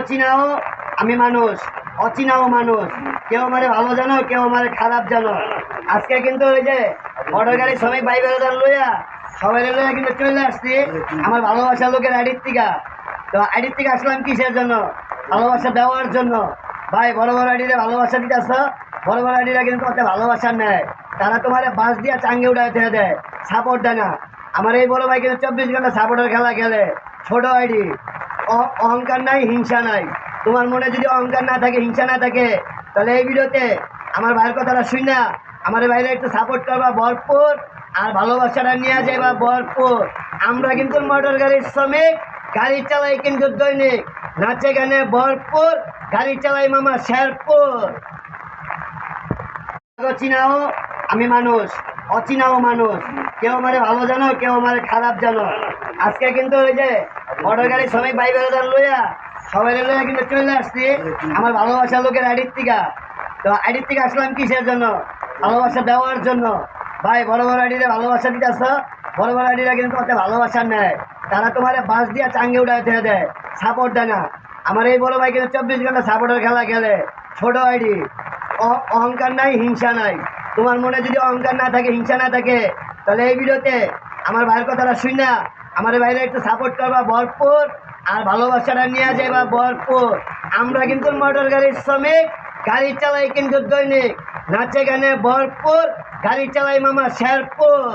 চিনাও আমি মানুষ, অচিনাও মানুষ। কেউ আমারে ভালো জানো, কেউ আমারে খারাপ জানো। আজকে কিন্তু ওই যে মোটর গাড়ি শ্রমিক ভাই বেড়াদার লইয়া সবাই লইয়া কিন্তু চলে আসছি আমার ভালোবাসার লোকের আইডির থেকে। তো আইডির থেকে আসলাম কিসের জন্য? ভালোবাসা দেওয়ার জন্য। ভাই বড় বড় আইডিরে ভালোবাসা দিতে আসো, বড় বড় আইডিরা কিন্তু অত ভালোবাসা নেয়। তারা তোমার বাস দিয়ে চাঙ্গে উঠায় দেয়, সাপোর্ট দেয় না। আমার এই বড় ভাই কিন্তু 24 ঘন্টা সাপোর্টের খেলা খেলে। ছোট আইডি, অহংকার নাই, হিংসা নাই। তোমার মনে যদি অহংকার না থাকে, হিংসা না থাকে, তাহলে এই ভিডিওতে আমার ভাইয়ের কথাটা শুই না, আমার ভাইরা একটু সাপোর্ট করবা ভরপুর, আর ভালোবাসাটা নিয়ে যাইবা ভরপুর। আমরা কিন্তু মোটর গাড়ির শ্রমিক, গাড়ি চালাই কিন্তু দৈনিক, নাচে গানে ভরপুর, গাড়ি চালাই মামা শেরপুর। চিনাও আমি মানুষ, অচিনাও মানুষ। কেউ আমারে ভালো জানো, কেউ আমারে খারাপ জানো। আজকে কিন্তু ওই যে মোটর গাড়ি শ্রমিক ভাই বেড়াদার লইয়া সবাই লইয়া কিন্তু চলে আসছি আমার ভালোবাসার লোকের আইডির থেকে। তো আইডির থেকে আসলাম কিসের জন্য? ভালোবাসা দেওয়ার জন্য। ভাই বড় বড় আইডিরে ভালোবাসা দিতে আসো, বড় বড় আইডিরা কিন্তু অত ভালোবাসা নেয়। তারা তোমার বাস দিয়ে চাঙ্গে উঠায় দেয়, সাপোর্ট দেয় না। আমার এই বড় ভাই কিন্তু 24 ঘন্টা সাপোর্টের খেলা খেলে। ছোট আইডি, অহংকার নাই, হিংসা নাই। তোমার মনে যদি অহংকার না থাকে, হিংসা না থাকে, তাহলে এই ভিডিওতে আমার ভাইয়ের কথাটা শুই না, আমার ভাইরা একটু সাপোর্ট করবা ভরপুর, আর ভালোবাসাটা নিয়ে যাইবা ভরপুর। আমরা কিন্তু মোটর গাড়ির শ্রমিক, গাড়ি চালাই কিন্তু দৈনিক, নাচে গানে ভরপুর, গাড়ি চালাই মামা শেরপুর।